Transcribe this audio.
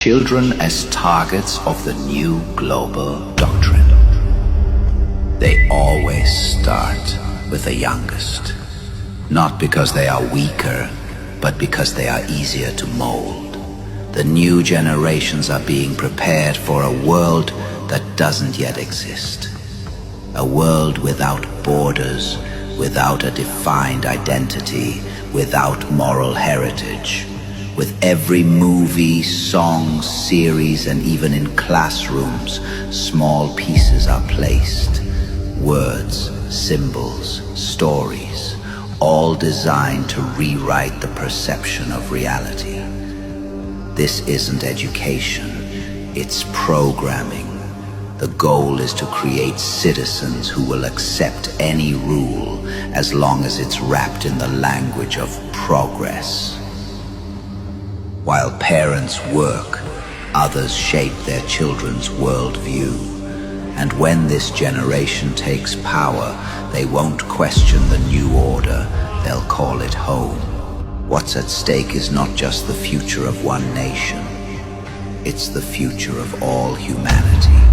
Children as targets of the new global doctrine. They always start with the youngest, not because they are weaker, but because they are easier to mold. The new generations are being prepared for a world that doesn't yet exist. A world without borders, without a defined identity, without moral heritage. With every movie, song, series, and even in classrooms, small pieces are placed. Words, symbols, stories, all designed to rewrite the perception of reality. This isn't education, it's programming. The goal is to create citizens who will accept any rule as long as it's wrapped in the language of progress. While parents work, others shape their children's worldview. And when this generation takes power, they won't question the new order, they'll call it home. What's at stake is not just the future of one nation, it's the future of all humanity.